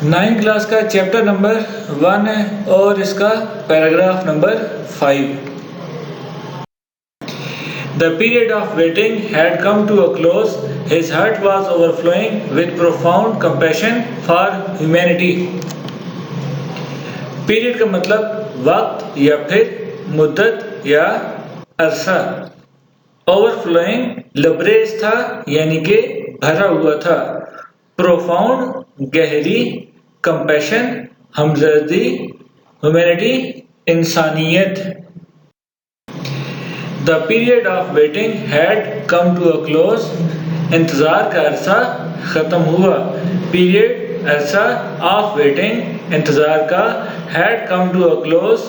9 class का chapter number 1 है और इसका paragraph number 5। The period of waiting had come to a close. His heart was overflowing with profound compassion for humanity. Period का मतलब वक्त या फिर मुद्दत या अरसा। ओवरफ्लोइंग लबरेज था यानी कि भरा हुआ था। प्रोफाउंड गहरी, कंपैशन हमदर्दी, ह्यूमैनिटी इंसानियत। The period of waiting had come to a close, इंतज़ार का अरसा ख़त्म हुआ। पीरियड अरसा ऑफ वेटिंग इंतज़ार का, had come to a close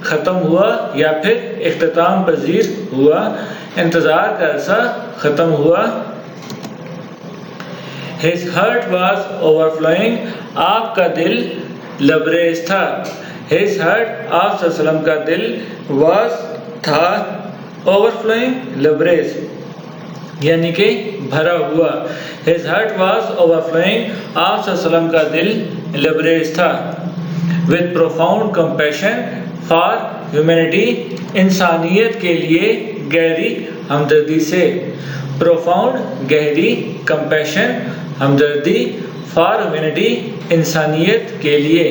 ख़त्म हुआ या फिर इख्तिताम पजीर हुआ। इंतज़ार का अरसा ख़त्म हुआ। His heart was overflowing, आपका दिल लबरेज था। His heart, आप सल्लम का दिल was था, overflowing लबरेज यानी कि भरा हुआ। His heart was overflowing, आप सल्लम का दिल लबरेज था। With profound compassion for humanity, इंसानियत के लिए गहरी हमदर्दी से। Profound गहरी, compassion हमदर्दी, फॉर ह्यूमैनिटी इंसानियत के लिए।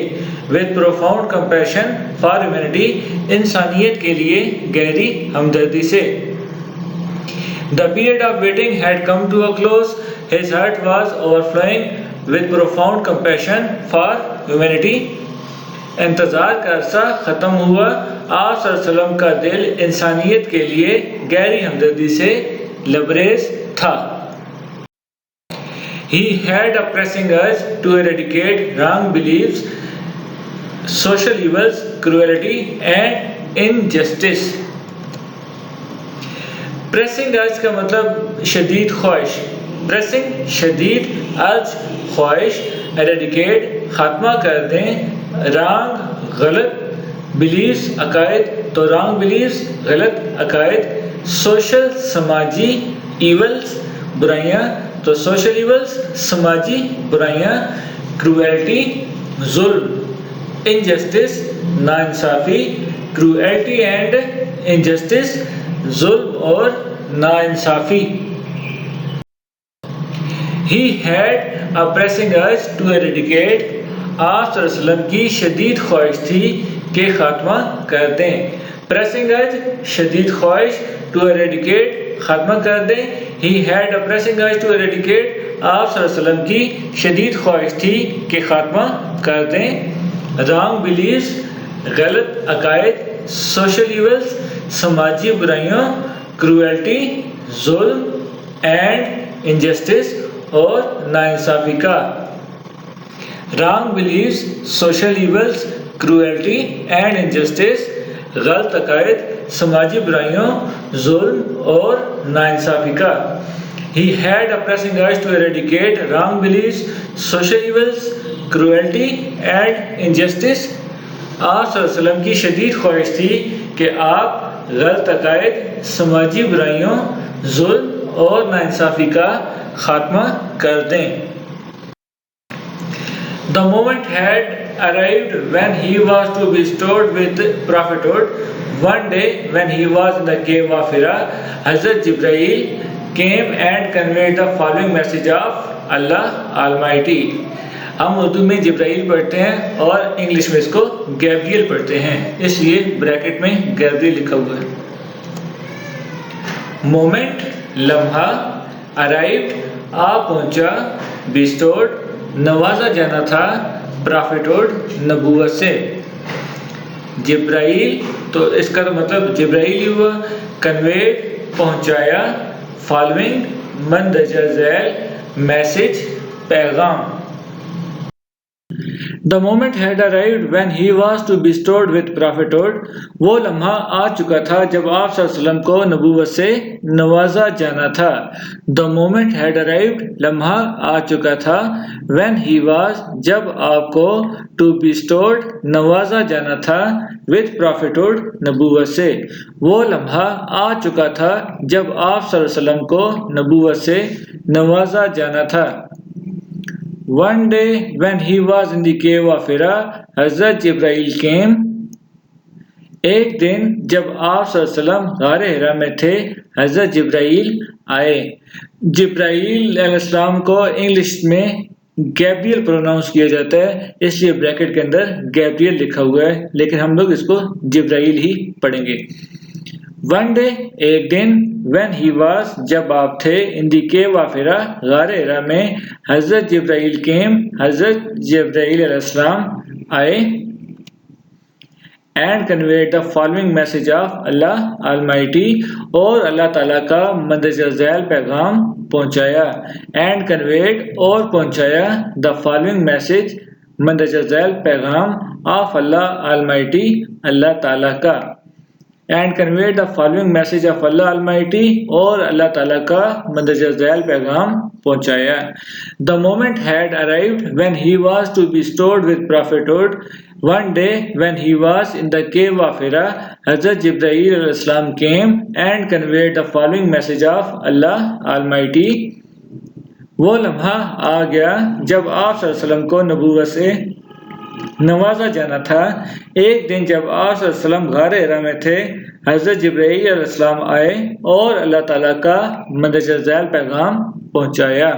With profound compassion for humanity इंसानियत के लिए गहरी हमदर्दी से। The period of waiting had come to a close, his heart was overflowing with profound compassion for humanity. इंतज़ार का अरसा ख़त्म हुआ, आप सल्लम का दिल इंसानियत के लिए गहरी हमदर्दी से लबरेज था। He had a pressing urge to eradicate wrong beliefs, social evils, cruelty and injustice. Pressing urge का मतलब शदीद ख्वाहिश। Pressing शदीद, urge ख्वाहिश, eradicate खात्मा कर दें, wrong गलत, beliefs अकायद तो wrong beliefs गलत अकायद, social समाजी, evils बुराइयाँ तो सोशल इवल्स समाजी बुराइयाँ, क्रूएल्टी जुल्म, इनजस्टिस नाइंसाफ़ी, क्रूएल्टी एंड इनजस्टिस जुल्म और नाइंसाफ़ी। He had a pressing urge to eradicate, आप सल्लम की शदीद ख्वाहिश थी कि खात्मा कर दें। प्रेसिंग अर्ज शदीद ख्वाहिश, टू एरेडिकेट खात्मा कर दें। He had a pressing urge to eradicate, आप सल्लम की शदीद ख्वाहिश थी कि खात्मा कर दें। रॉन्ग बिलीव्स गलत अकायद, सोशल इवल्स समाजी बुराइयों, क्रूएल्टी जुल्म एंड इनजस्टिस और नाइंसाफ़ी का। Wrong beliefs social evils, cruelty and injustice गलत अकायद, समाजी बुराइयों, जुल्म और नाइंसाफ़ी का। He had a pressing urge to eradicate wrong beliefs, social evils, cruelty and injustice. आप सल्लम की शदीद ख्वाहिश थी कि आप गलत अकायद, समाजी बुराइयों, जुल्म और नाइंसाफ़ी का खात्मा कर दें। The moment had arrived when he was to be bestowed with prophethood. One day when he was in the cave of Hira, Hazrat Jibreel came and conveyed the following message of Allah Almighty. हम उर्दू में जिब्राइल पढ़ते हैं और English में इसको Gabriel पढ़ते हैं, इसलिए ब्रैकेट में गैब्रियल लिखा हुआ है। मोमेंट लम्हा, अराइव्ड आ पहुंचा, बिस्टोर्ड नवाजा जाना था, प्रॉफिटहुड नबूवत से। जिब्राइल तो इसका मतलब जिब्राइल ही हुआ, कन्वेड पहुंचाया, फॉलोइंग मंदरजा झैल मैसेज पैगाम। The moment had arrived when he was to be bestowed with prophethood. वो लम्हा आ चुका था जब आप सल्लम को नबूवत से नवाजा जाना था। The moment had arrived, लम्हा आ चुका था, when he was, जब आपको, to be bestowed, नवाजा जाना था, with prophethood, नबूवत से। वो लम्हा आ चुका था जब आप सल्लम को नबूवत से नवाजा जाना था। One day when he was in the cave of Hira, Hazrat Jibreel came. एक दिन जब आप सल्लल्लाहु गारे हिरा में थे, हजरत जिब्राइल आए। जिब्राइल अलैहिस्सलाम को इंग्लिश में गैब्रियल प्रोनाउंस किया जाता है, इसलिए ब्रैकेट के अंदर गैब्रियल लिखा हुआ है, लेकिन हम लोग इसको जिब्राइल ही पढ़ेंगे। वन डे, एक दिन, व्हेन ही वाज, जब आप थे, इन द केव ऑफ हिरा, गारे हिरा में, हजरत जिब्राइल केम, हजरत जिब्राइल अलैहिस्सलाम आए, and conveyed the following message of Allah almighty, और अल्लाह ताला का मंदरजा ज़ैल पैगाम पहुंचाया। एंड कन्वेड, और पहुंचाया, द फॉलोइंग मैसेज, मंदरजा ज़ैल पैगाम, ऑफ अल्लाह अलमाइटी, अल्लाह ताला का। And conveyed the following message of Allah almighty, और अल्लाह ताला का मंदरजा ज़ैल पैगाम पहुंचाया। The moment had arrived when he was to be stored with prophethood. One day when he was in the cave of Hira, Hazrat Jibreel al-Islam came and conveyed the following message of Allah Almighty. वो लम्हा आ गया जब आप सल्लल्लाहु अलैहि वसल्लम को नबूवत से नवाजा जाना था। एक दिन जब आप सल्लल्लाहु अलैहि वसल्लम गारे हिरा में थे, हजरत जिब्राईल अलैहिस्सलाम आए और अल्लाह ताला का मंदरजा ज़ैल पैगाम पहुंचाया।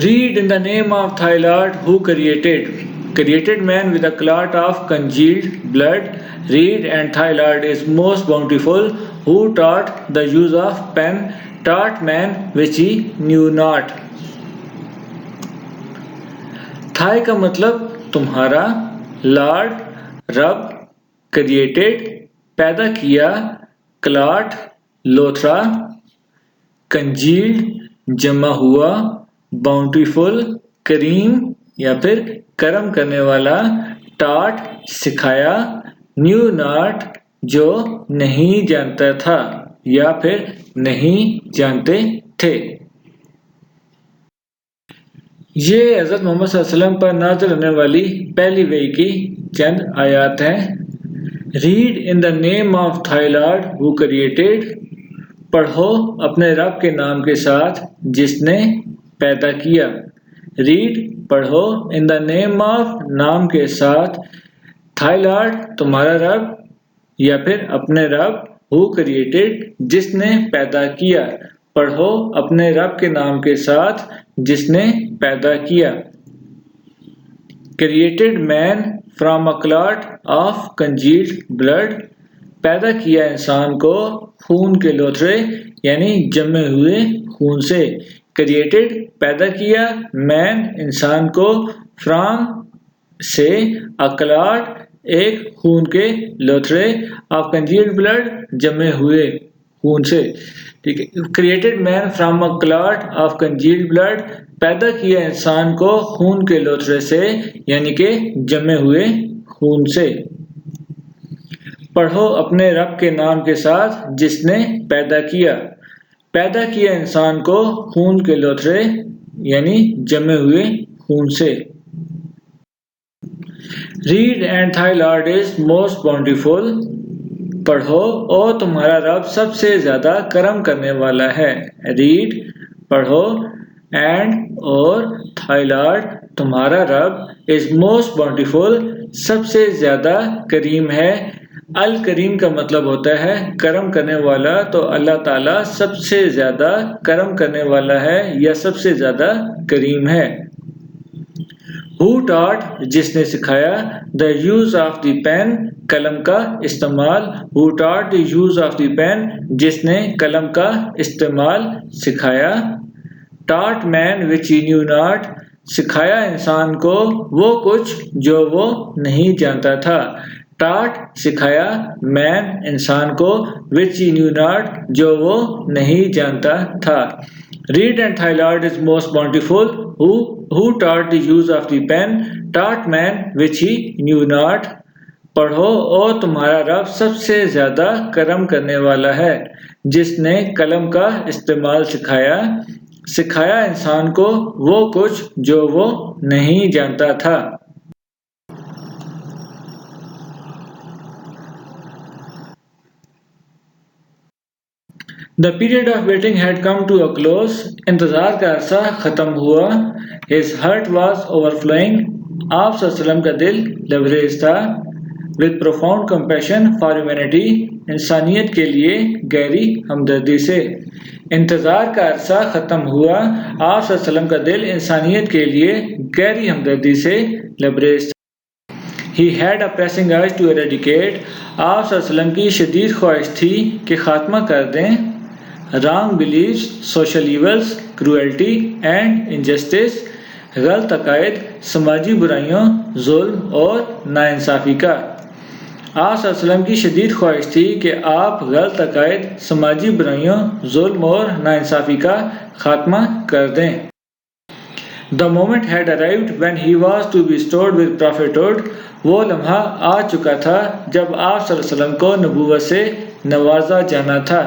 Read in the name of thy Lord who created man with a clot of congealed blood. Read, and thy Lord is most bountiful, who taught the use of pen, taught man which he knew not. Thy का मतलब तुम्हारा, Lord रब, created पैदा किया, clot Lothra, concealed जमा हुआ, bountiful करीम या फिर करम करने वाला, टाट सिखाया, न्यू नॉट जो नहीं जानता था या फिर नहीं जानते थे। ये हज़रत मोहम्मद सल्लल्लाहु अलैहि वसल्लम पर नाज़िल होने वाली पहली वही की चंद आयत हैं। Read in the name of thigh Lord who created, पढ़ो अपने रब के नाम के साथ जिसने पैदा किया। रीड पढ़ो, इन द नेम ऑफ नाम के साथ, थाई लॉर्ड तुम्हारा रब या फिर अपने रब, हु क्रिएटेड जिसने पैदा किया, पढ़ो अपने रब के नाम के साथ जिसने पैदा किया। Created man from a clot of congealed blood, पैदा किया इंसान को खून के लोथरे यानी जमे हुए खून से। क्रिएटेड पैदा किया, मैन इंसान को, फ्रॉम से, अ क्लॉट एक खून के लोथरे, ऑफ कंजील्ड ब्लड जमे हुए खून से। ठीक है, created man from a clot of congealed blood, पैदा किया इंसान को खून के लोथरे से यानी कि जमे हुए खून से। पढ़ो अपने रब के नाम के साथ जिसने पैदा किया, पैदा किया इंसान को खून के लोथरे यानी जमे हुए खून से। Read and thy lord is most bountiful, पढ़ो और तुम्हारा रब सबसे ज्यादा करम करने वाला है। रीड पढ़ो, एंड और थाई लॉर्ड तुम्हारा रब इज मोस्ट बाउंटीफुल सबसे ज्यादा करीम है। अल करीम का मतलब होता है करम करने वाला, तो अल्लाह ताला सबसे ज्यादा करम करने वाला है या सबसे ज्यादा करीम है। Who taught जिसने सिखाया, the use of the pen कलम का इस्तेमाल, Who taught the use of the pen जिसने कलम का इस्तेमाल सिखाया। Taught man which he knew not, सिखाया इंसान को वो कुछ जो वो नहीं जानता था। Taught सिखाया, man इंसान को, which he knew not जो वो नहीं जानता था। Read and thy Lord is most bountiful, who taught the use of the pen, taught man which he knew not. पढ़ो और तुम्हारा रब सबसे ज्यादा करम करने वाला है जिसने कलम का इस्तेमाल सिखाया, सिखाया इंसान को वो कुछ जो वो नहीं जानता था। The period of waiting had come to a close. इंतज़ार का अरसा ख़त्म हुआ. His heart was overflowing. आप सल्लल्लाहु का दिल लबरेज था. With profound compassion for humanity. इंसानियत के लिए गहरी हमदर्दी से. इंतज़ार का अरसा ख़त्म हुआ. आप सल्लल्लाहु का दिल इंसानियत के लिए गहरी हमदर्दी से लबरेज था. He had a pressing urge to eradicate. आप सल्लल्लाहु की शदीद ख्वाहिश थी कि खात्मा कर दें. Wrong beliefs, social evils, cruelty and injustice. गलत अकायद, समाजी बुराइयों, जुल्म और नाइंसाफ़ी का. आप सल्लल्लाहु की शदीद ख्वाहिश थी कि आप गलत अकायद, समाजी बुराइयों, जुल्म और नाइंसाफ़ी का खात्मा कर दें. The moment had arrived when he was to be restored with prophethood. वो लम्हा आ चुका था जब आप सल्लल्लाहु अलैहि वसल्लम को नबूवत से नवाजा जाना था.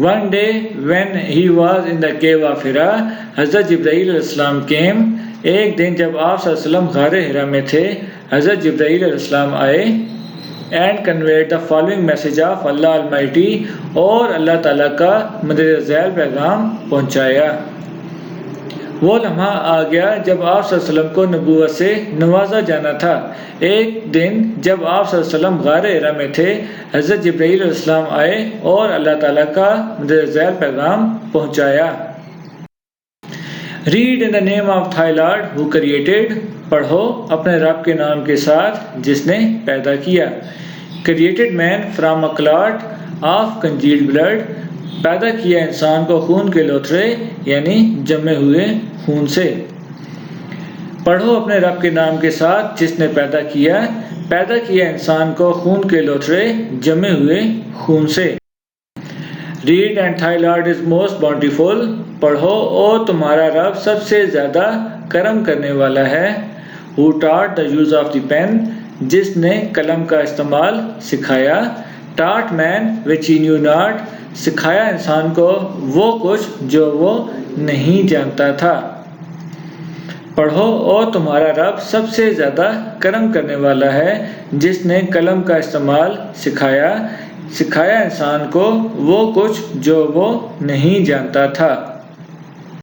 One day when he was in the cave of Hira, हज़रत जिब्राईल अलैहिस्सलाम came. एक दिन जब आप सल्लल्लाहु अलैहि वसल्लम गारे हिरा में थे, हज़रत जिब्राईल अलैहिस्सलाम आए. And conveyed the following message of Allah Almighty. और अल्लाह ताला का मदद ज़ैल पैगाम पहुँचाया. वो लम्हा आ गया जब आप सल्लल्लाहु अलैहि वसल्लम को नबूवत से नवाजा जाना था. एक दिन जब आप सल्लल्लाहु अलैहि वसल्लम गारे हिरा में थे, हज़रत जिब्राईल अलैहिस्सलाम आए और अल्लाह ताला का मदद ज़ैल पैगाम पहुँचाया. Read in the name of thy Lord who created. पढ़ो अपने रब के नाम के साथ जिसने पैदा किया. Created man from a clot of congealed blood. पैदा किया इंसान को खून के लोथरे यानी जमे हुए खून से. पढ़ो अपने रब के नाम के साथ जिसने पैदा किया इंसान को खून के लोथरे जमे हुए खून से. Read and thy Lord is most bountiful. पढ़ो और तुम्हारा रब सबसे ज़्यादा करम करने वाला है. Who taught the use of the pen. जिसने कलम का इस्तेमाल सिखाया. Taught man which he knew not. सिखाया इंसान को वो कुछ जो वो नहीं जानता था. पढ़ो और तुम्हारा रब सबसे ज़्यादा करम करने वाला है जिसने कलम का इस्तेमाल सिखाया इंसान को वो कुछ जो वो नहीं जानता था.